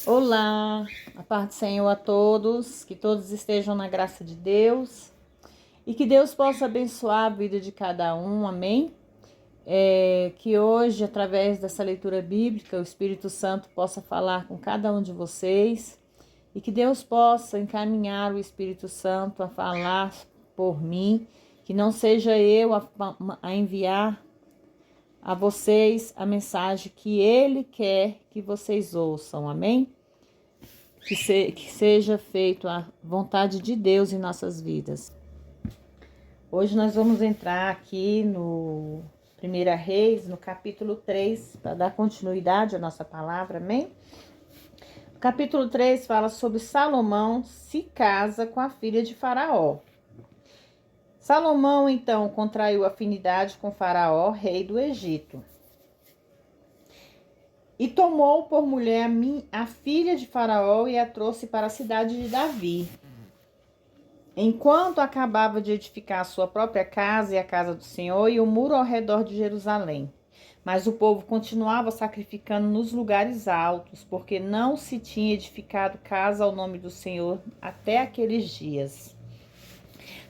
Olá, a paz do Senhor a todos, que todos estejam na graça de Deus e que Deus possa abençoar a vida de cada um, amém? Que hoje, através dessa leitura bíblica, o Espírito Santo possa falar com cada um de vocês e que Deus possa encaminhar o Espírito Santo a falar por mim, que não seja eu a enviar a vocês a mensagem que Ele quer que vocês ouçam, amém? Que seja feito a vontade de Deus em nossas vidas. Hoje nós vamos entrar aqui no 1 Reis, no capítulo 3, para dar continuidade à nossa palavra, amém? O capítulo 3 fala sobre Salomão se casa com a filha de Faraó. Salomão, então, contraiu afinidade com Faraó, rei do Egito. E tomou por mulher a filha de Faraó e a trouxe para a cidade de Davi. Enquanto acabava de edificar a sua própria casa e a casa do Senhor e o muro ao redor de Jerusalém. Mas o povo continuava sacrificando nos lugares altos, porque não se tinha edificado casa ao nome do Senhor até aqueles dias.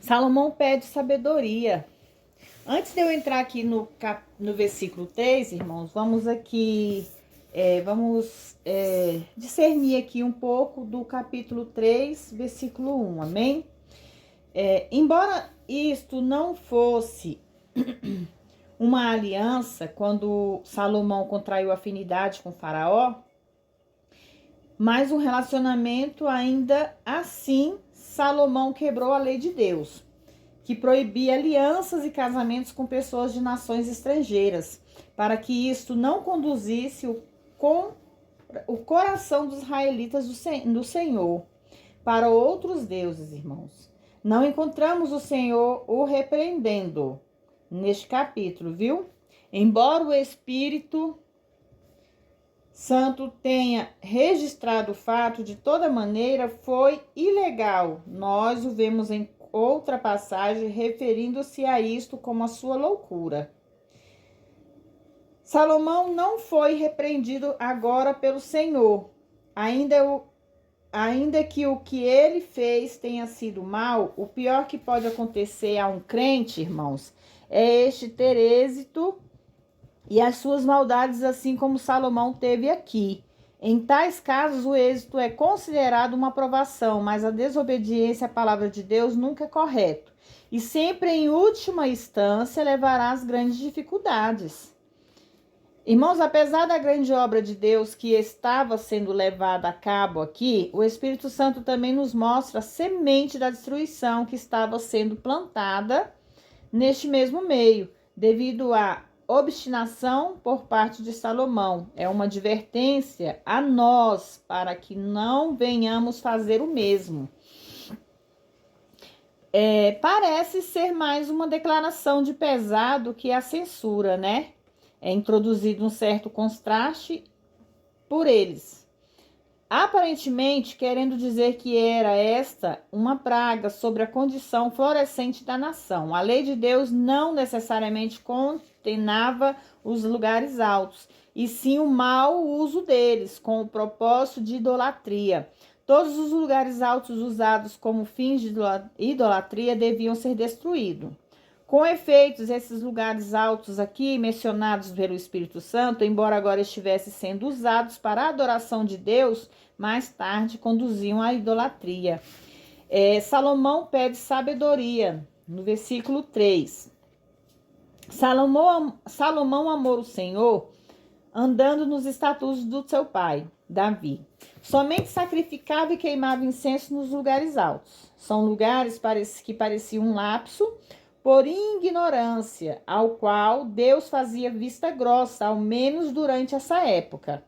Salomão pede sabedoria. Antes de eu entrar aqui no versículo 3, irmãos, vamos discernir aqui um pouco do capítulo 3, versículo 1, amém? Embora isto não fosse uma aliança, quando Salomão contraiu afinidade com Faraó, mas um relacionamento, ainda assim, Salomão quebrou a lei de Deus, que proibia alianças e casamentos com pessoas de nações estrangeiras, para que isto não conduzisse o coração dos israelitas do Senhor para outros deuses, irmãos. Não encontramos o Senhor o repreendendo neste capítulo, viu? Embora o Espírito Santo tenha registrado o fato, de toda maneira foi ilegal. Nós o vemos em outra passagem referindo-se a isto como a sua loucura. Salomão não foi repreendido agora pelo Senhor, ainda que o que ele fez tenha sido mal. O pior que pode acontecer a um crente, irmãos, é este ter êxito e as suas maldades, assim como Salomão teve aqui. Em tais casos, o êxito é considerado uma aprovação, mas a desobediência à palavra de Deus nunca é correto. E sempre, em última instância, levará às grandes dificuldades. Irmãos, apesar da grande obra de Deus que estava sendo levada a cabo aqui, o Espírito Santo também nos mostra a semente da destruição que estava sendo plantada neste mesmo meio, devido à obstinação por parte de Salomão. É uma advertência a nós para que não venhamos fazer o mesmo. Parece ser mais uma declaração de pesado que a censura, né? É introduzido um certo contraste por eles, aparentemente querendo dizer que era esta uma praga sobre a condição florescente da nação. A lei de Deus não necessariamente condenava os lugares altos, e sim o mau uso deles, com o propósito de idolatria. Todos os lugares altos usados como fins de idolatria deviam ser destruídos. Com efeitos, esses lugares altos aqui, mencionados pelo Espírito Santo, embora agora estivessem sendo usados para a adoração de Deus, mais tarde conduziam à idolatria. Salomão pede sabedoria, no versículo 3. Salomão amou o Senhor, andando nos estatutos do seu pai, Davi. Somente sacrificava e queimava incenso nos lugares altos. São lugares que pareciam um lapso, por ignorância, ao qual Deus fazia vista grossa, ao menos durante essa época.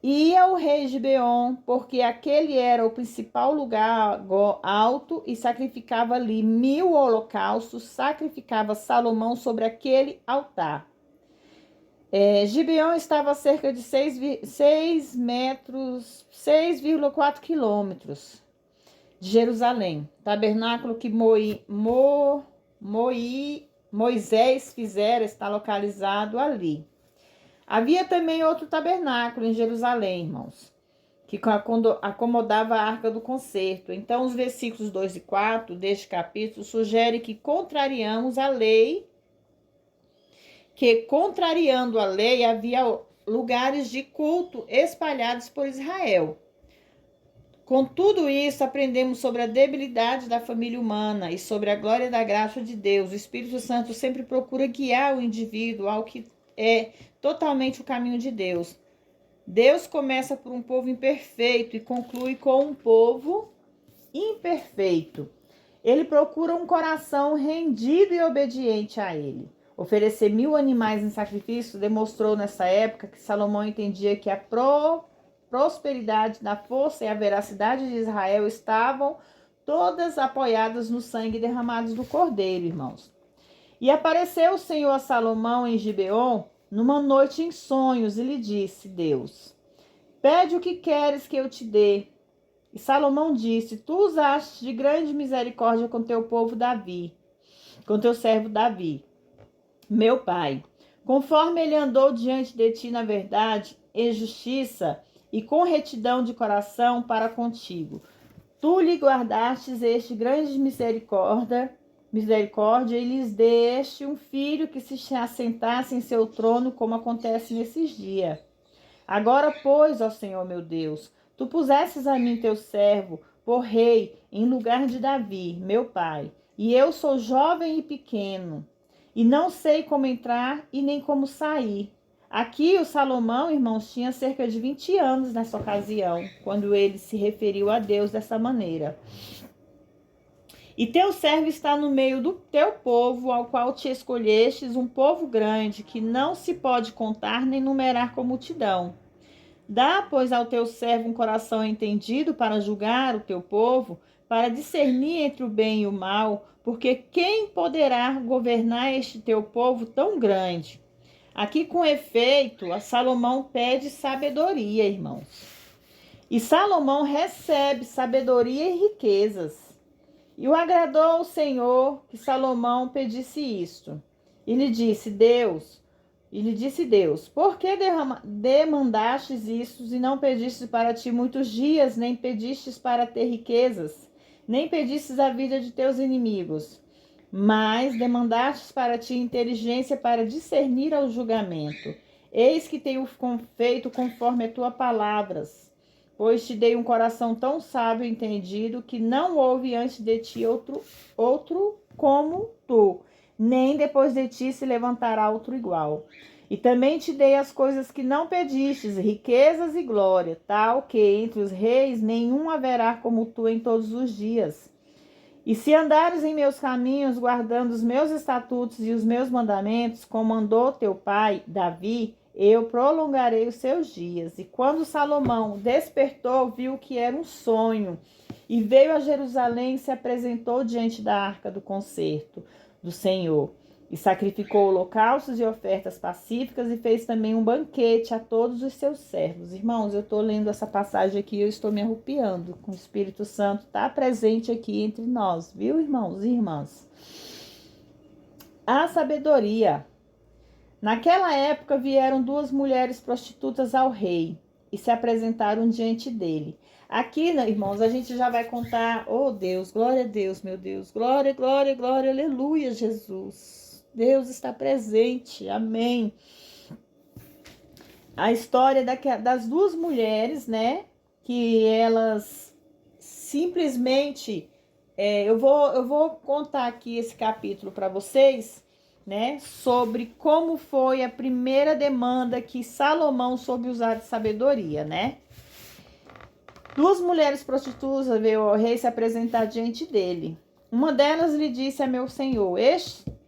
Ia o rei Gibeon, porque aquele era o principal lugar alto, e sacrificava ali 1000 holocaustos, sacrificava Salomão sobre aquele altar. Gibeon estava a cerca de 6,4 quilômetros de Jerusalém. Tabernáculo que Moisés fizera está localizado ali. Havia também outro tabernáculo em Jerusalém, irmãos, que acomodava a arca do concerto. Então, os versículos 2 e 4 deste capítulo sugerem que contrariamos a lei, que contrariando a lei havia lugares de culto espalhados por Israel. Com tudo isso, aprendemos sobre a debilidade da família humana e sobre a glória da graça de Deus. O Espírito Santo sempre procura guiar o indivíduo ao que é totalmente o caminho de Deus. Deus começa por um povo imperfeito e conclui com um povo imperfeito. Ele procura um coração rendido e obediente a ele. Oferecer 1000 animais em sacrifício demonstrou nessa época que Salomão entendia que a prosperidade da força e a veracidade de Israel estavam todas apoiadas no sangue derramado do Cordeiro, irmãos. E apareceu o Senhor a Salomão em Gibeon numa noite em sonhos e lhe disse: Deus, pede o que queres que eu te dê. E Salomão disse: Tu usaste de grande misericórdia com teu povo Davi, com teu servo Davi, meu pai, conforme ele andou diante de ti na verdade e justiça e com retidão de coração para contigo. Tu lhe guardastes este grande misericórdia e lhes deste um filho que se assentasse em seu trono, como acontece nesses dias. Agora, pois, ó Senhor meu Deus, tu pusesses a mim teu servo por rei em lugar de Davi, meu pai, e eu sou jovem e pequeno, e não sei como entrar e nem como sair. Aqui o Salomão, irmãos, tinha cerca de 20 anos nessa ocasião, quando ele se referiu a Deus dessa maneira. E teu servo está no meio do teu povo, ao qual te escolhestes, um povo grande, que não se pode contar nem numerar com multidão. Dá, pois, ao teu servo um coração entendido para julgar o teu povo, para discernir entre o bem e o mal, porque quem poderá governar este teu povo tão grande? Aqui, com efeito, a Salomão pede sabedoria, irmãos. E Salomão recebe sabedoria e riquezas. E o agradou ao Senhor que Salomão pedisse isto. E lhe disse Deus, por que demandastes isso e não pedistes para ti muitos dias, nem pedistes para ter riquezas, nem pedistes a vida de teus inimigos? Mas demandastes para ti inteligência para discernir ao julgamento. Eis que tenho feito conforme as tuas palavras, pois te dei um coração tão sábio e entendido que não houve antes de ti outro como tu, nem depois de ti se levantará outro igual. E também te dei as coisas que não pedistes, riquezas e glória, tal que entre os reis nenhum haverá como tu em todos os dias. E se andares em meus caminhos, guardando os meus estatutos e os meus mandamentos, como andou teu pai, Davi, eu prolongarei os seus dias. E quando Salomão despertou, viu que era um sonho, e veio a Jerusalém e se apresentou diante da arca do concerto do Senhor. E sacrificou holocaustos e ofertas pacíficas e fez também um banquete a todos os seus servos. Irmãos, eu estou lendo essa passagem aqui e eu estou me arrupiando. O Espírito Santo está presente aqui entre nós, viu, irmãos e irmãs? A sabedoria. Naquela época vieram 2 mulheres prostitutas ao rei e se apresentaram diante dele. Aqui, irmãos, a gente já vai contar, oh Deus, glória a Deus, meu Deus, glória, glória, glória, aleluia, Jesus. Deus está presente, amém. A história das 2 mulheres, né, que elas simplesmente, eu vou contar aqui esse capítulo para vocês, né, sobre como foi a primeira demanda que Salomão soube usar de sabedoria, né? 2 mulheres prostitutas veio ao rei se apresentar diante dele. Uma delas lhe disse a meu senhor: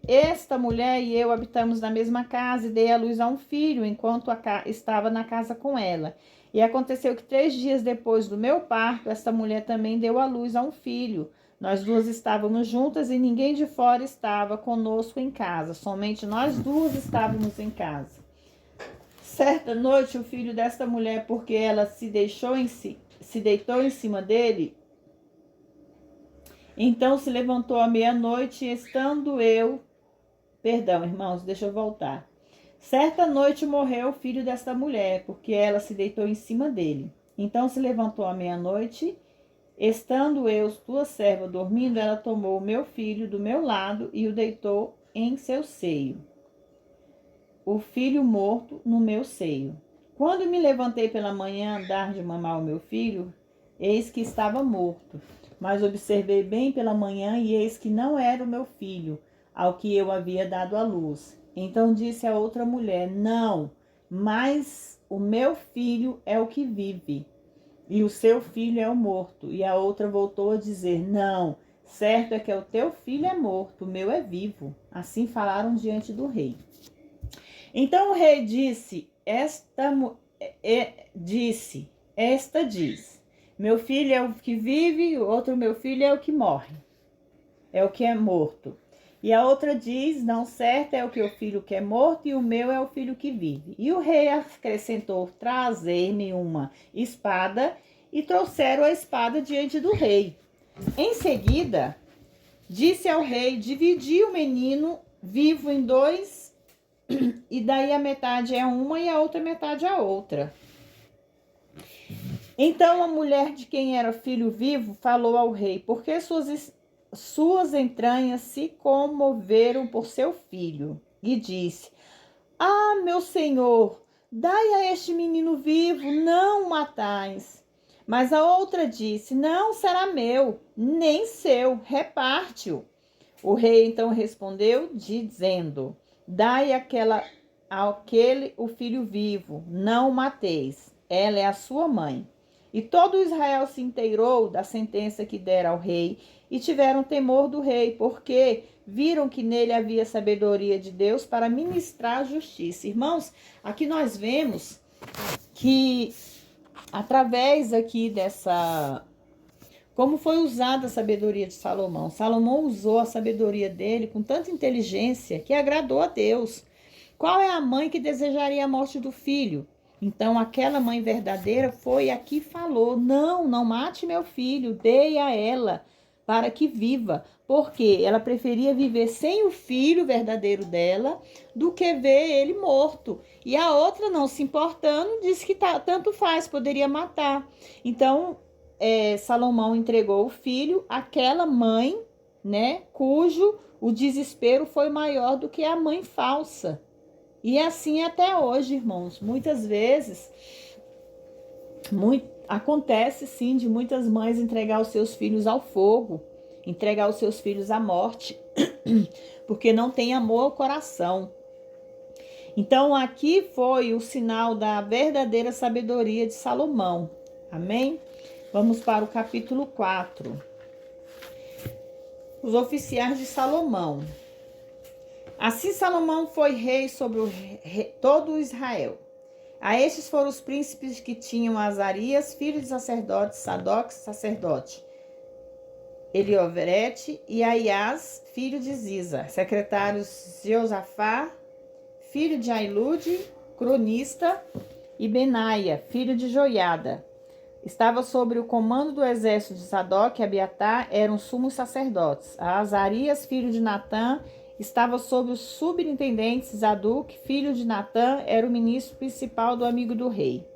esta mulher e eu habitamos na mesma casa e dei à luz a um filho enquanto estava na casa com ela. E aconteceu que 3 dias depois do meu parto, esta mulher também deu à luz a um filho. Nós 2 estávamos juntas e ninguém de fora estava conosco em casa. Somente nós 2 estávamos em casa. Certa noite, o filho desta mulher, porque ela se deitou em cima dele, então se levantou à meia-noite, estando eu... Perdão, irmãos, deixa eu voltar. Certa noite morreu o filho desta mulher, porque ela se deitou em cima dele. Então se levantou à meia-noite, estando eu, tua serva, dormindo, ela tomou o meu filho do meu lado e o deitou em seu seio, o filho morto no meu seio. Quando me levantei pela manhã a dar de mamar ao meu filho, eis que estava morto. Mas observei bem pela manhã e eis que não era o meu filho, ao que eu havia dado à luz. Então disse a outra mulher: não, mas o meu filho é o que vive, e o seu filho é o morto. E a outra voltou a dizer: não, certo é que o teu filho é morto, o meu é vivo. Assim falaram diante do rei. Então o rei disse: esta diz, meu filho é o que vive, e o outro meu filho é o que morre, é o que é morto. E a outra diz: não, certo é o que o filho que é morto, e o meu é o filho que vive. E o rei acrescentou: trazer-me uma espada, e trouxeram a espada diante do rei. Em seguida, disse ao rei: dividi o menino vivo em dois, e daí a metade é uma e a outra metade a outra. Então a mulher de quem era filho vivo falou ao rei: porque suas entranhas se comoveram por seu filho. E disse: ah, meu senhor, dai a este menino vivo, não o matais. Mas a outra disse: não será meu, nem seu, reparte-o. O rei então respondeu, dizendo: dai àquele o filho vivo, não o mateis, ela é a sua mãe. E todo Israel se inteirou da sentença que dera ao rei, e tiveram temor do rei, porque viram que nele havia sabedoria de Deus para ministrar a justiça. Irmãos, aqui nós vemos que através aqui dessa... como foi usada a sabedoria de Salomão. Salomão usou a sabedoria dele com tanta inteligência que agradou a Deus. Qual é a mãe que desejaria a morte do filho? Então aquela mãe verdadeira foi a que falou: não, não mate meu filho, dê a ela para que viva. Porque ela preferia viver sem o filho verdadeiro dela do que ver ele morto. E a outra, não se importando, disse que tanto faz, poderia matar. Então Salomão entregou o filho àquela mãe, né, cujo o desespero foi maior do que a mãe falsa. E assim até hoje, irmãos. Muitas vezes, acontece sim de muitas mães entregar os seus filhos ao fogo, entregar os seus filhos à morte, porque não tem amor ao coração. Então aqui foi o sinal da verdadeira sabedoria de Salomão. Amém? Vamos para o capítulo 4. Os oficiais de Salomão. Assim Salomão foi rei sobre todo Israel. A estes foram os príncipes que tinham Azarias, filho de sacerdote, Sadoc, sacerdote, Elioverete, e Aias, filho de Ziza, secretários Jeosafá, filho de Ailude, cronista, e Benaia, filho de Joiada. Estava sob o comando do exército de Sadoc e Abiatar, eram sumos sacerdotes. A Azarias, filho de Natã, estava sob os subintendentes. Zaduc, filho de Natã, era o ministro principal do amigo do rei.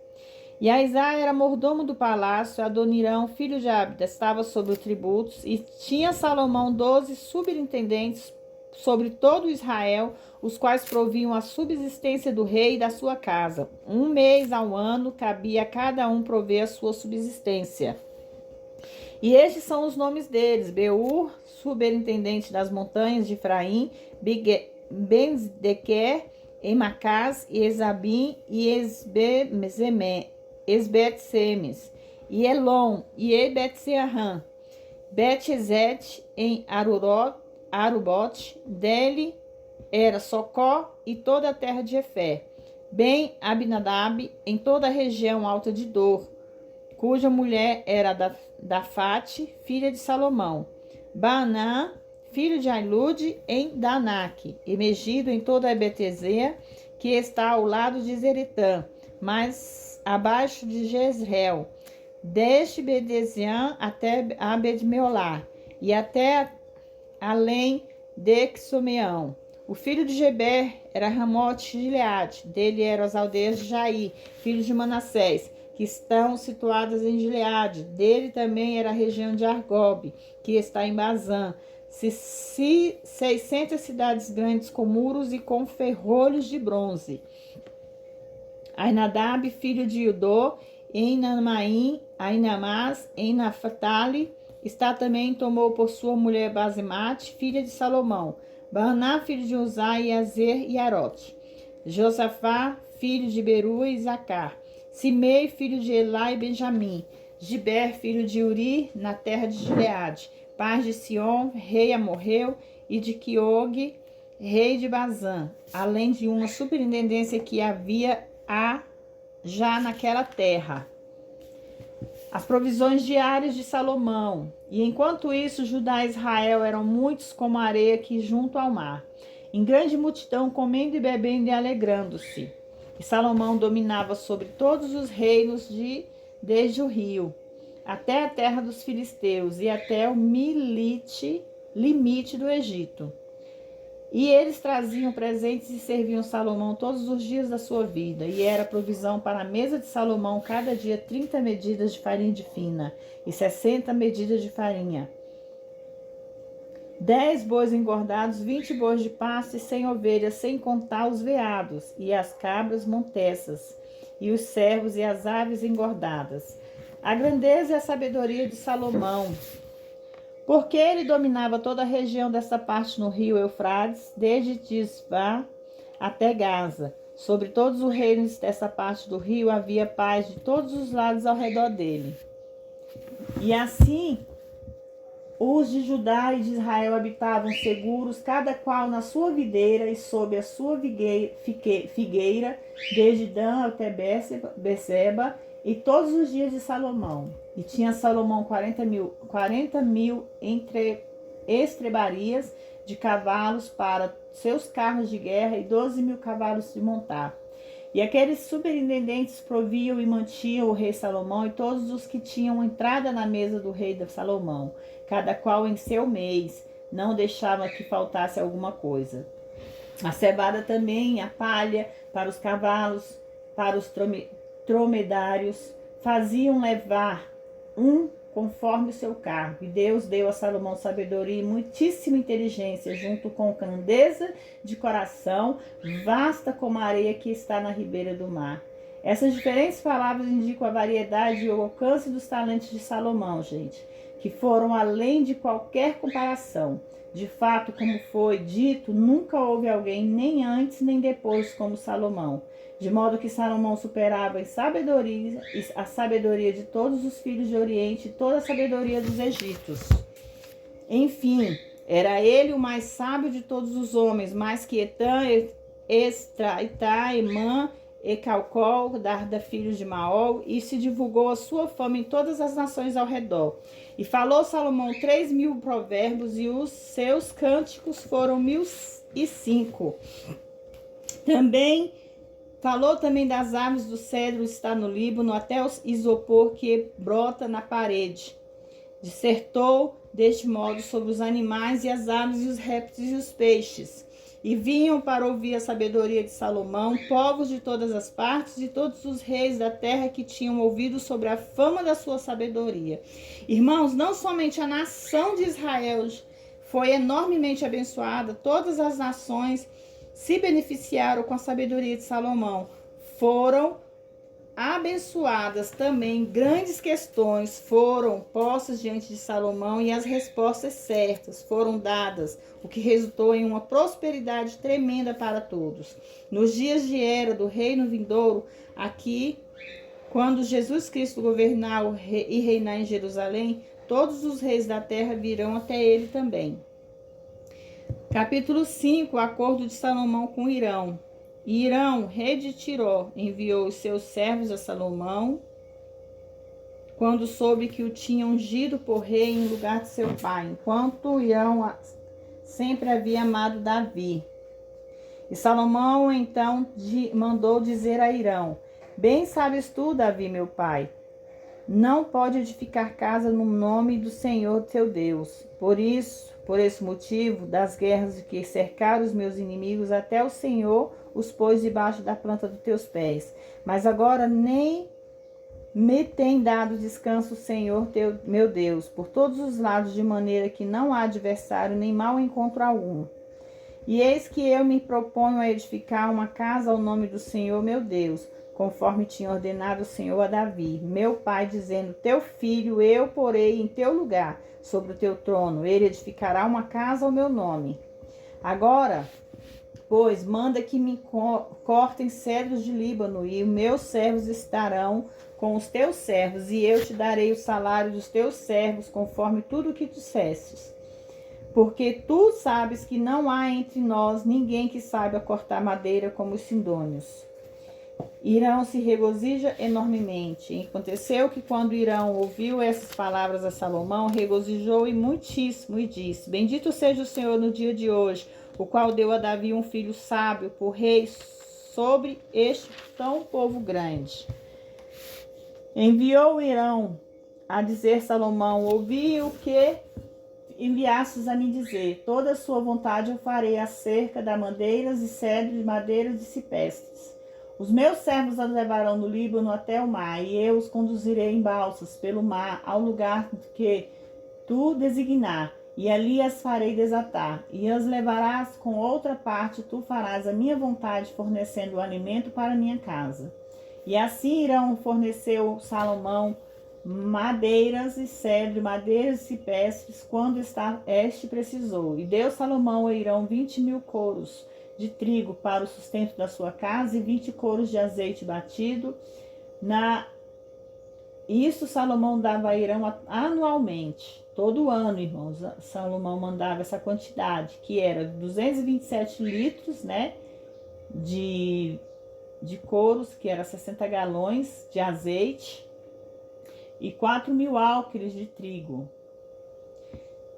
E Aizá era mordomo do palácio. Adonirão, filho de Abda, estava sob os tributos. E tinha Salomão 12 subintendentes sobre todo Israel, os quais proviam a subsistência do rei e da sua casa. 1 mês ao ano cabia a cada um prover a sua subsistência. E estes são os nomes deles: Beur, superintendente das montanhas de Efraim, Benzequer, Emacás, e Ezabim, e Esbet-Semes, e Elon, e Ebet-Searã, Bet-Ezete em Arubote, dele era Socó e toda a terra de Efé, bem Abinadab em toda a região alta de Dor, cuja mulher era Dafate, filha de Salomão, Baanã, filho de Ailude, em Danaque, e Megido em toda a Betesea, que está ao lado de Zeretã, mas abaixo de Jezreel, desde Bedeziã até Abed-Meolá, e até além de Xomeão. O filho de Geber era Ramote de Gileade, dele eram as aldeias de Jair, filho de Manassés, que estão situadas em Gileade. Dele também era a região de Argob, que está em Bazã. 600 cidades grandes com muros e com ferrolhos de bronze. Ainadab, filho de Idó, em Namaim, Ainamás, em Naphtali, está também, tomou por sua mulher Basemate, filha de Salomão. Baaná, filho de Uzai, Azer e Arote. Josafá, filho de Beru e Zacar. Simei, filho de Elá e Benjamim. Giber, filho de Uri, na terra de Gileade. Paz de Sion, rei amorreu, e de Quiog, rei de Bazã, além de uma superintendência que havia já naquela terra. As provisões diárias de Salomão. E enquanto isso, Judá e Israel eram muitos como a areia aqui junto ao mar, em grande multidão, comendo e bebendo e alegrando-se. E Salomão dominava sobre todos os reinos desde o rio até a terra dos filisteus e até o limite do Egito. E eles traziam presentes e serviam Salomão todos os dias da sua vida. E era provisão para a mesa de Salomão cada dia 30 medidas de farinha de fina e 60 medidas de farinha. 10 bois engordados, 20 bois de pasto e 100 ovelhas, sem contar os veados e as cabras montessas, e os servos e as aves engordadas. A grandeza e a sabedoria de Salomão, porque ele dominava toda a região desta parte no rio Eufrates, desde Tisvá até Gaza. Sobre todos os reinos dessa parte do rio havia paz de todos os lados ao redor dele. E assim os de Judá e de Israel habitavam seguros, cada qual na sua videira e sob a sua figueira, desde Dan até Beceba, e todos os dias de Salomão. E tinha Salomão 40 mil estrebarias de cavalos para seus carros de guerra e 12 mil cavalos de montar. E aqueles superintendentes proviam e mantinham o rei Salomão e todos os que tinham entrada na mesa do rei Salomão, cada qual em seu mês, não deixava que faltasse alguma coisa. A cevada também, a palha para os cavalos, para os dromedários, faziam levar conforme o seu cargo. E Deus deu a Salomão sabedoria e muitíssima inteligência, junto com grandeza de coração, vasta como a areia que está na ribeira do mar. Essas diferentes palavras indicam a variedade e o alcance dos talentos de Salomão, gente, que foram além de qualquer comparação. De fato, como foi dito, nunca houve alguém, nem antes nem depois, como Salomão. De modo que Salomão superava em sabedoria a sabedoria de todos os filhos de Oriente e toda a sabedoria dos egípcios. Enfim, era ele o mais sábio de todos os homens, mais que Etã, Estraitá, Emã e Calcol, Darda, filhos de Maol, e se divulgou a sua fama em todas as nações ao redor. E falou Salomão 3.000 provérbios, e os seus cânticos foram 1.005. Falou também das aves do cedro que está no Líbano, até o isopor que brota na parede. Dissertou deste modo sobre os animais e as aves e os répteis e os peixes. E vinham para ouvir a sabedoria de Salomão, povos de todas as partes, de todos os reis da terra que tinham ouvido sobre a fama da sua sabedoria. Irmãos, não somente a nação de Israel foi enormemente abençoada, todas as nações se beneficiaram com a sabedoria de Salomão. Foram abençoadas também, grandes questões foram postas diante de Salomão e as respostas certas foram dadas, o que resultou em uma prosperidade tremenda para todos. Nos dias de era do reino vindouro, aqui, quando Jesus Cristo governar e reinar em Jerusalém, todos os reis da terra virão até ele também. Capítulo 5, acordo de Salomão com Irão. Irão, rei de Tiró, enviou os seus servos a Salomão, quando soube que o tinha ungido por rei em lugar de seu pai, enquanto Irão sempre havia amado Davi. E Salomão então mandou dizer a Irão: bem sabes tu, Davi, meu pai, não pode edificar casa no nome do Senhor teu Deus. Por esse motivo, das guerras que cercaram os meus inimigos, até o Senhor os pôs debaixo da planta dos teus pés. Mas agora nem Me tem dado descanso o Senhor, meu Deus, por todos os lados, de maneira que não há adversário nem mau encontro algum. E eis que eu me proponho a edificar uma casa ao nome do Senhor, meu Deus, conforme tinha ordenado o Senhor a Davi, meu pai, dizendo: teu filho eu porei em teu lugar, sobre o teu trono. Ele edificará uma casa ao meu nome. Agora, pois, manda que me cortem cedros de Líbano, e os meus servos estarão com os teus servos, e eu te darei o salário dos teus servos, conforme tudo o que dissestes. Porque tu sabes que não há entre nós ninguém que saiba cortar madeira como os sidônios. Irão se regozija enormemente. E aconteceu que, quando Irão ouviu essas palavras a Salomão, regozijou-e muitíssimo, e disse: bendito seja o Senhor no dia de hoje, o qual deu a Davi um filho sábio por rei sobre este tão povo grande. Enviou Irão a dizer Salomão: ouvi o que enviastes a me dizer. Toda a sua vontade eu farei acerca de madeiras e cedros, madeiras de ciprestes. Os meus servos as levarão no Líbano até o mar, e eu os conduzirei em balsas pelo mar ao lugar que tu designar, e ali as farei desatar, e as levarás com outra parte, tu farás a minha vontade, fornecendo o alimento para a minha casa. E assim Irão forneceu Salomão madeiras e cedro, madeiras e ciprestes, quando este precisou. E deu Salomão a Irão 20.000 coros de trigo para o sustento da sua casa, e 20 coros de azeite batido. Isso Salomão dava a Irão anualmente. Todo ano, irmãos, Salomão mandava essa quantidade, que era 227 litros, né, de couros, que era 60 galões de azeite, e 4.000 alqueires de trigo.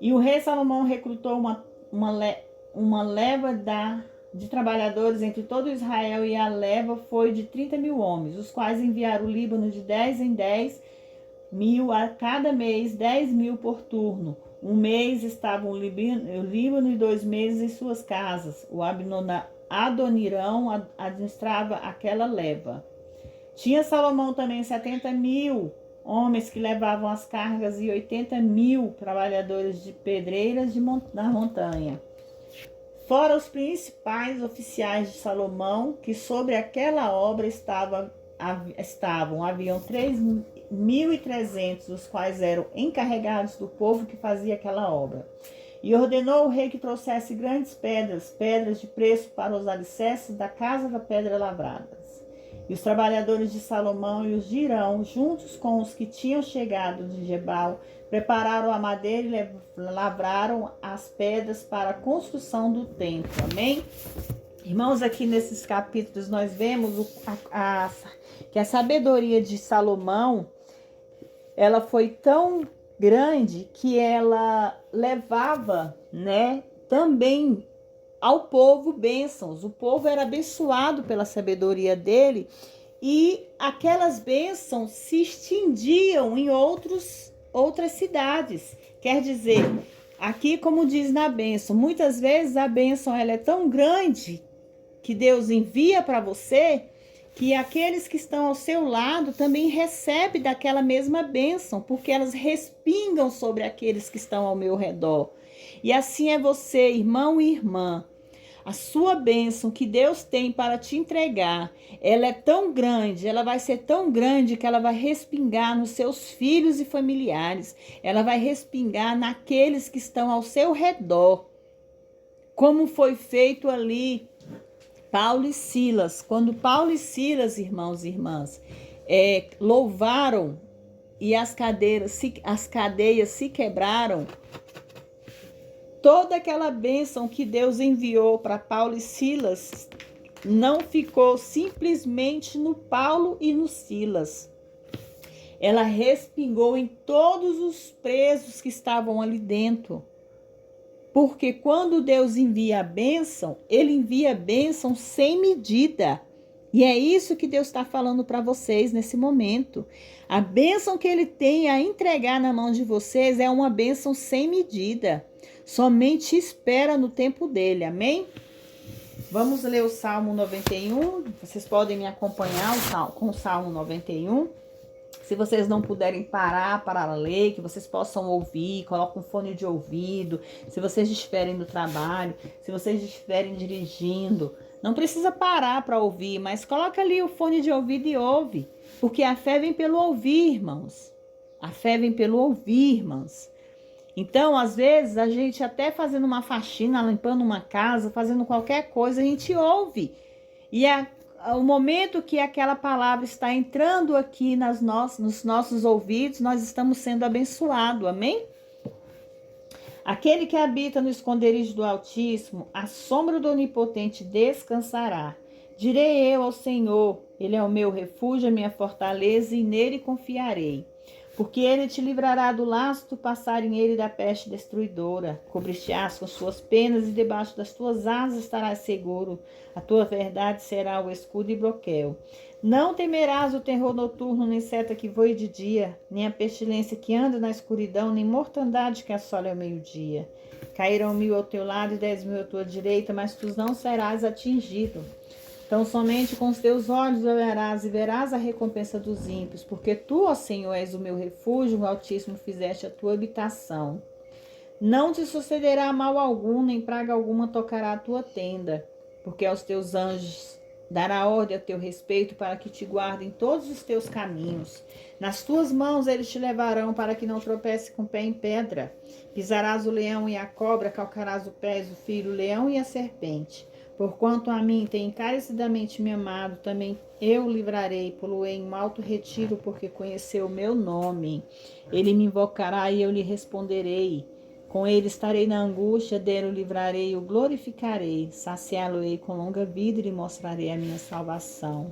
E o rei Salomão recrutou uma leva de trabalhadores entre todo Israel, e a leva foi de 30.000 homens, os quais enviaram o Líbano de 10 em 10.000 a cada mês, 10.000 por turno. Um mês estavam o Líbano e 2 meses em suas casas. O Adonirão administrava aquela leva. Tinha Salomão também 70.000 homens que levavam as cargas, e 80.000 trabalhadores de pedreiras na montanha. Fora os principais oficiais de Salomão, que sobre aquela obra haviam 3.300, os quais eram encarregados do povo que fazia aquela obra. E ordenou o rei que trouxesse grandes pedras de preço para os alicerces da casa da pedra lavradas. E os trabalhadores de Salomão e os de Irão, juntos com os que tinham chegado de Gebal, prepararam a madeira e lavraram as pedras para a construção do templo. Amém? Irmãos, aqui nesses capítulos nós vemos que a sabedoria de Salomão, ela foi tão grande que ela levava, né, também ao povo bênçãos. O povo era abençoado pela sabedoria dele, e aquelas bênçãos se estendiam em outras cidades. Quer dizer, aqui, como diz na bênção, muitas vezes a bênção ela é tão grande que Deus envia para você, que aqueles que estão ao seu lado também recebem daquela mesma bênção, porque elas respingam sobre aqueles que estão ao meu redor. E assim é você, irmão e irmã. A sua bênção que Deus tem para te entregar, ela é tão grande, ela vai ser tão grande que ela vai respingar nos seus filhos e familiares. Ela vai respingar naqueles que estão ao seu redor. Como foi feito ali Paulo e Silas. Quando Paulo e Silas, irmãos e irmãs, louvaram e as cadeias se quebraram, toda aquela bênção que Deus enviou para Paulo e Silas não ficou simplesmente no Paulo e no Silas. Ela respingou em todos os presos que estavam ali dentro. Porque quando Deus envia a bênção, Ele envia a bênção sem medida. E é isso que Deus está falando para vocês nesse momento. A bênção que Ele tem a entregar na mão de vocês é uma bênção sem medida. Somente espera no tempo dele, amém? Vamos ler o Salmo 91. Vocês podem me acompanhar com o Salmo 91. Se vocês não puderem parar para ler, que vocês possam ouvir, coloquem um fone de ouvido. Se vocês estiverem no trabalho, se vocês estiverem dirigindo, não precisa parar para ouvir, mas coloca ali o fone de ouvido e ouve. Porque a fé vem pelo ouvir, irmãos. A fé vem pelo ouvir, irmãos. Então, às vezes, a gente até fazendo uma faxina, limpando uma casa, fazendo qualquer coisa, a gente ouve. E o momento que aquela palavra está entrando aqui nos nossos ouvidos, nós estamos sendo abençoados, amém? Aquele que habita no esconderijo do Altíssimo, à sombra do Onipotente descansará. Direi eu ao Senhor, Ele é o meu refúgio, a minha fortaleza, e nele confiarei. Porque ele te livrará do laço do passarinheiro e da peste destruidora. Cobrir-te-ás com suas penas e debaixo das tuas asas estarás seguro. A tua verdade será o escudo e broquel. Não temerás o terror noturno, nem seta que voe de dia, nem a pestilência que anda na escuridão, nem mortandade que assole ao meio-dia. Cairão 1000 ao teu lado e 10.000 à tua direita, mas tu não serás atingido. Então, somente com os teus olhos olharás e verás a recompensa dos ímpios, porque tu, ó Senhor, és o meu refúgio, o Altíssimo fizeste a tua habitação. Não te sucederá mal algum, nem praga alguma tocará a tua tenda, porque aos teus anjos dará ordem a teu respeito para que te guardem todos os teus caminhos. Nas tuas mãos eles te levarão para que não tropece com o pé em pedra. Pisarás o leão e a cobra, calcarás o pés, o filho, o leão e a serpente. Porquanto a mim tem encarecidamente me amado, também eu o livrarei, pô-lo-ei em alto retiro, porque conheceu o meu nome. Ele me invocará e eu lhe responderei. Com ele estarei na angústia, dele o livrarei e o glorificarei. Saciá-lo-ei com longa vida e lhe mostrarei a minha salvação.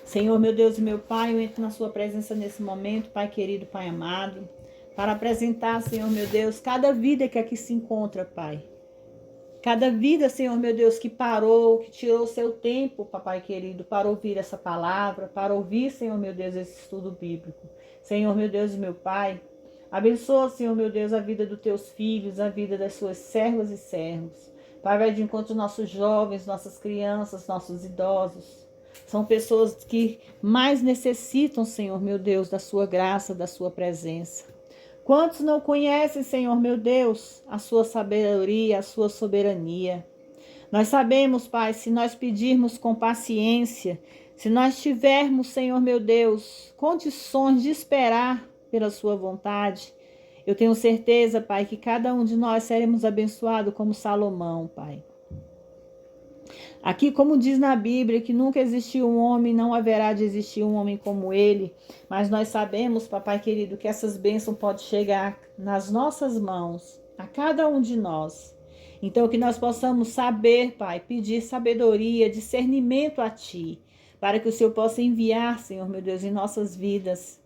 Senhor, meu Deus e meu Pai, eu entro na sua presença nesse momento, Pai querido, Pai amado, para apresentar, Senhor, meu Deus, cada vida que aqui se encontra, Pai. Cada vida, Senhor, meu Deus, que parou, que tirou o seu tempo, papai querido, para ouvir essa palavra, para ouvir, Senhor, meu Deus, esse estudo bíblico. Senhor, meu Deus e meu Pai, abençoa, Senhor, meu Deus, a vida dos teus filhos, a vida das suas servas e servos. Pai, vai de encontro aos nossos jovens, nossas crianças, nossos idosos. São pessoas que mais necessitam, Senhor, meu Deus, da sua graça, da sua presença. Quantos não conhecem, Senhor meu Deus, a sua sabedoria, a sua soberania? Nós sabemos, Pai, se nós pedirmos com paciência, se nós tivermos, Senhor meu Deus, condições de esperar pela sua vontade, eu tenho certeza, Pai, que cada um de nós seremos abençoados como Salomão, Pai. Aqui, como diz na Bíblia, que nunca existiu um homem, não haverá de existir um homem como ele. Mas nós sabemos, papai querido, que essas bênçãos podem chegar nas nossas mãos, a cada um de nós. Então, que nós possamos saber, Pai, pedir sabedoria, discernimento a Ti, para que o Senhor possa enviar, Senhor meu Deus, em nossas vidas.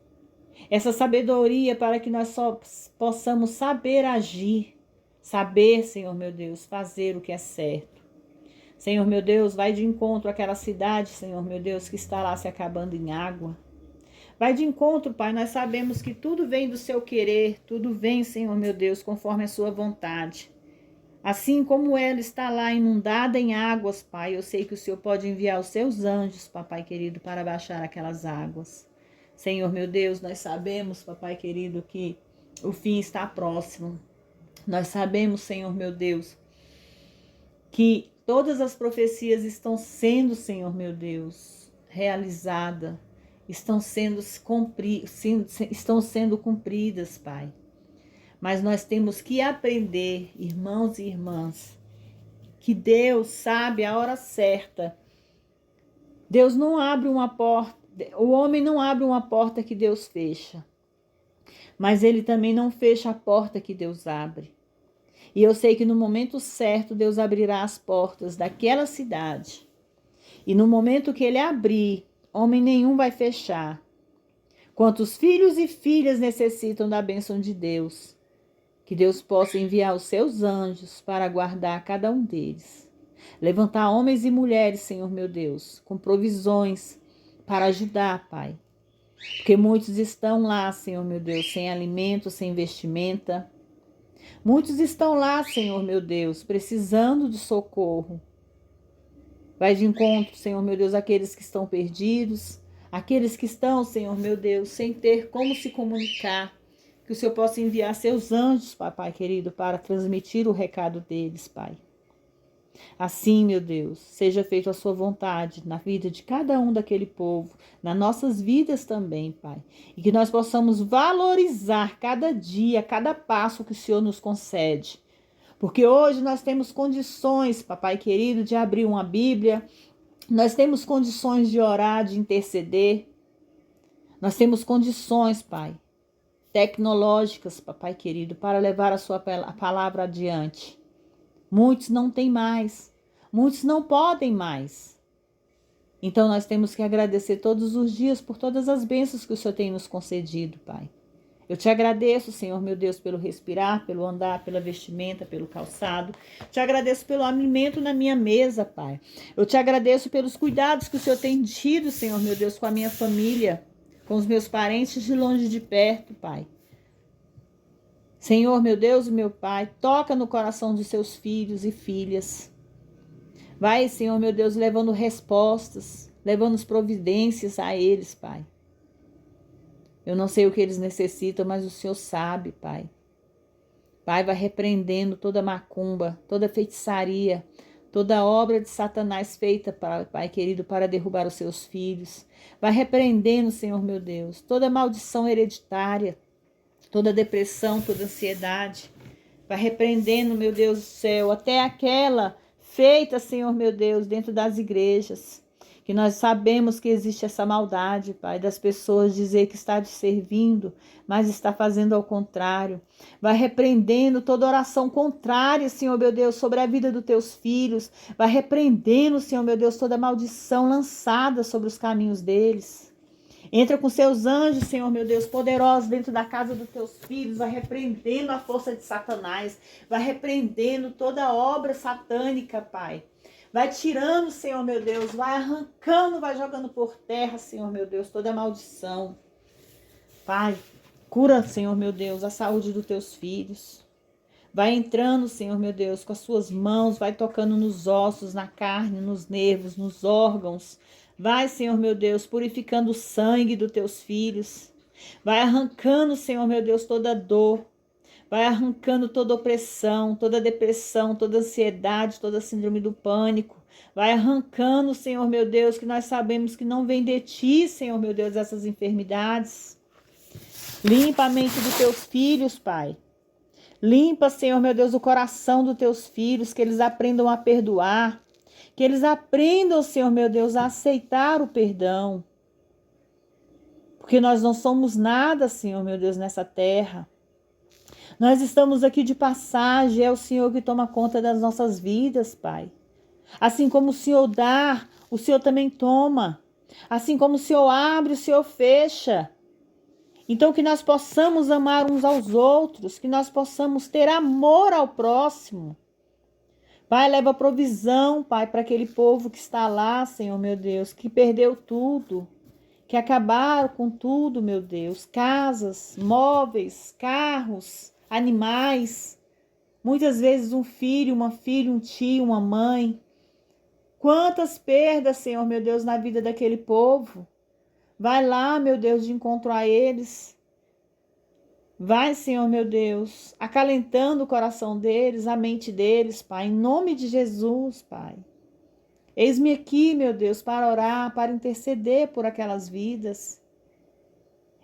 Essa sabedoria para que nós só possamos saber agir, saber, Senhor meu Deus, fazer o que é certo. Senhor meu Deus, vai de encontro àquela cidade, Senhor meu Deus, que está lá se acabando em água. Vai de encontro, Pai, nós sabemos que tudo vem do seu querer, tudo vem, Senhor meu Deus, conforme a sua vontade. Assim como ela está lá inundada em águas, Pai, eu sei que o Senhor pode enviar os seus anjos, papai querido, para baixar aquelas águas. Senhor meu Deus, nós sabemos, papai querido, que o fim está próximo. Nós sabemos, Senhor meu Deus, que todas as profecias estão sendo, Senhor meu Deus, realizadas, estão sendo cumpridas, Pai. Mas nós temos que aprender, irmãos e irmãs, que Deus sabe a hora certa. Deus não abre uma porta, o homem não abre uma porta que Deus fecha, mas ele também não fecha a porta que Deus abre. E eu sei que no momento certo Deus abrirá as portas daquela cidade. E no momento que ele abrir, homem nenhum vai fechar. Quantos filhos e filhas necessitam da bênção de Deus, que Deus possa enviar os seus anjos para guardar cada um deles. Levantar homens e mulheres, Senhor meu Deus, com provisões para ajudar, Pai. Porque muitos estão lá, Senhor meu Deus, sem alimento, sem vestimenta. Muitos estão lá, Senhor meu Deus, precisando de socorro. Vai de encontro, Senhor meu Deus, àqueles que estão perdidos, Aqueles que estão, Senhor meu Deus, sem ter como se comunicar, que o Senhor possa enviar seus anjos, papai querido, para transmitir o recado deles, Pai. Assim, meu Deus, seja feita a sua vontade na vida de cada um daquele povo, nas nossas vidas também, Pai. E que nós possamos valorizar cada dia, cada passo que o Senhor nos concede. Porque hoje nós temos condições, papai querido, de abrir uma Bíblia, nós temos condições de orar, de interceder, nós temos condições, Pai, tecnológicas, papai querido, para levar a sua palavra adiante. Muitos não têm mais, muitos não podem mais. Então nós temos que agradecer todos os dias por todas as bênçãos que o Senhor tem nos concedido, Pai. Eu te agradeço, Senhor meu Deus, pelo respirar, pelo andar, pela vestimenta, pelo calçado. Te agradeço pelo alimento na minha mesa, Pai. Eu te agradeço pelos cuidados que o Senhor tem tido, Senhor meu Deus, com a minha família, com os meus parentes de longe e de perto, Pai. Senhor meu Deus e meu Pai, toca no coração dos seus filhos e filhas. Vai, Senhor meu Deus, levando respostas, levando providências a eles, Pai. Eu não sei o que eles necessitam, mas o Senhor sabe, Pai. Pai, vai repreendendo toda macumba, toda feitiçaria, toda obra de Satanás feita, Pai querido, para derrubar os seus filhos. Vai repreendendo, Senhor meu Deus, toda maldição hereditária, toda depressão, toda ansiedade. Vai repreendendo, meu Deus do céu, até aquela feita, Senhor meu Deus, dentro das igrejas. Que nós sabemos que existe essa maldade, Pai, das pessoas dizer que está te servindo, mas está fazendo ao contrário. Vai repreendendo toda oração contrária, Senhor meu Deus, sobre a vida dos teus filhos. Vai repreendendo, Senhor meu Deus, toda maldição lançada sobre os caminhos deles. Entra com seus anjos, Senhor meu Deus, poderosos dentro da casa dos teus filhos. Vai repreendendo a força de Satanás. Vai repreendendo toda obra satânica, Pai. Vai tirando, Senhor meu Deus, vai arrancando, vai jogando por terra, Senhor meu Deus, toda maldição. Pai, cura, Senhor meu Deus, a saúde dos teus filhos. Vai entrando, Senhor meu Deus, com as suas mãos, vai tocando nos ossos, na carne, nos nervos, nos órgãos. Vai, Senhor meu Deus, purificando o sangue dos teus filhos. Vai arrancando, Senhor meu Deus, toda dor. Vai arrancando toda opressão, toda depressão, toda ansiedade, toda síndrome do pânico. Vai arrancando, Senhor meu Deus, que nós sabemos que não vem de ti, Senhor meu Deus, essas enfermidades. Limpa a mente dos teus filhos, Pai. Limpa, Senhor meu Deus, o coração dos teus filhos, que eles aprendam a perdoar. Que eles aprendam, Senhor meu Deus, a aceitar o perdão. Porque nós não somos nada, Senhor meu Deus, nessa terra. Nós estamos aqui de passagem, é o Senhor que toma conta das nossas vidas, Pai. Assim como o Senhor dá, o Senhor também toma. Assim como o Senhor abre, o Senhor fecha. Então que nós possamos amar uns aos outros, que nós possamos ter amor ao próximo. Pai, leva provisão, Pai, para aquele povo que está lá, Senhor meu Deus, que perdeu tudo, que acabaram com tudo, meu Deus. Casas, móveis, carros, animais, muitas vezes um filho, uma filha, um tio, uma mãe. Quantas perdas, Senhor meu Deus, na vida daquele povo. Vai lá, meu Deus, de encontro a eles. Vai, Senhor meu Deus, acalentando o coração deles, a mente deles, Pai, em nome de Jesus, Pai. Eis-me aqui, meu Deus, para orar, para interceder por aquelas vidas.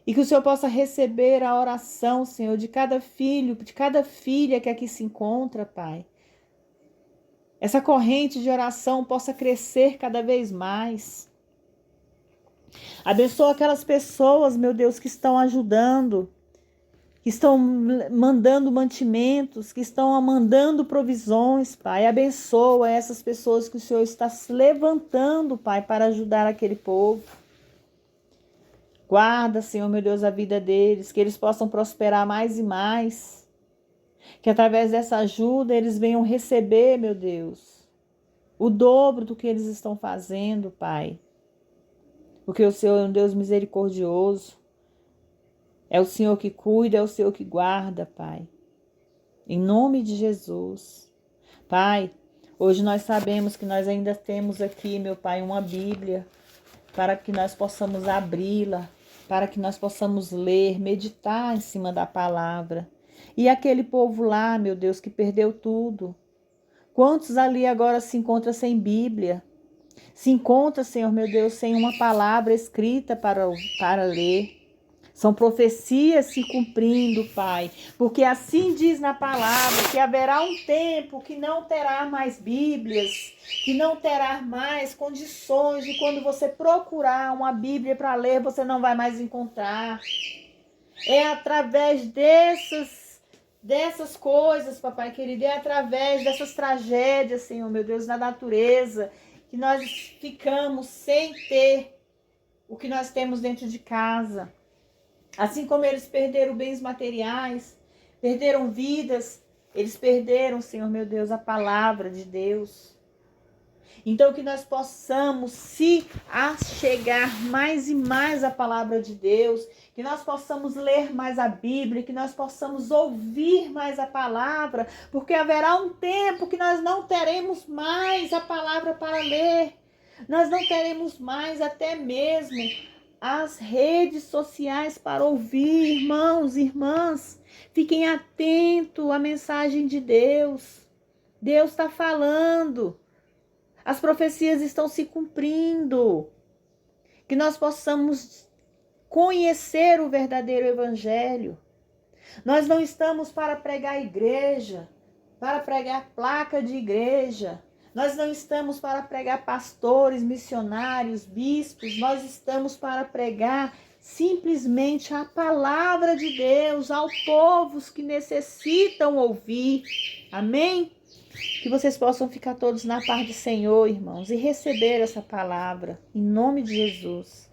E que o Senhor possa receber a oração, Senhor, de cada filho, de cada filha que aqui se encontra, Pai. Essa corrente de oração possa crescer cada vez mais. Abençoa aquelas pessoas, meu Deus, que estão ajudando, que estão mandando mantimentos, que estão mandando provisões, Pai. Abençoa essas pessoas que o Senhor está se levantando, Pai, para ajudar aquele povo. Guarda, Senhor, meu Deus, a vida deles, que eles possam prosperar mais e mais. Que através dessa ajuda eles venham receber, meu Deus, o dobro do que eles estão fazendo, Pai. Porque o Senhor é um Deus misericordioso. É o Senhor que cuida, é o Senhor que guarda, Pai. Em nome de Jesus. Pai, hoje nós sabemos que nós ainda temos aqui, meu Pai, uma Bíblia. para que nós possamos abri-la, para que nós possamos ler, meditar em cima da palavra. E aquele povo lá, meu Deus, que perdeu tudo. Quantos ali agora se encontram sem Bíblia? Se encontra, Senhor meu Deus, sem uma palavra escrita para ler. São profecias se cumprindo, Pai, porque assim diz na palavra que haverá um tempo que não terá mais Bíblias, que não terá mais condições de quando você procurar uma Bíblia para ler, você não vai mais encontrar. É através dessas coisas, papai querido, é através dessas tragédias, Senhor meu Deus, na natureza, que nós ficamos sem ter o que nós temos dentro de casa. Assim como eles perderam bens materiais, perderam vidas, eles perderam, Senhor meu Deus, a palavra de Deus. Então que nós possamos se achegar mais e mais à palavra de Deus, que nós possamos ler mais a Bíblia, que nós possamos ouvir mais a palavra, porque haverá um tempo que nós não teremos mais a palavra para ler, nós não teremos mais até mesmo as redes sociais para ouvir. Irmãos, irmãs, fiquem atentos à mensagem de Deus. Deus está falando. As profecias estão se cumprindo. Que nós possamos conhecer o verdadeiro evangelho. Nós não estamos para pregar igreja, para pregar placa de igreja. Nós não estamos para pregar pastores, missionários, bispos. Nós estamos para pregar simplesmente a palavra de Deus aos povos que necessitam ouvir. Amém? Que vocês possam ficar todos na paz do Senhor, irmãos, e receber essa palavra, em nome de Jesus.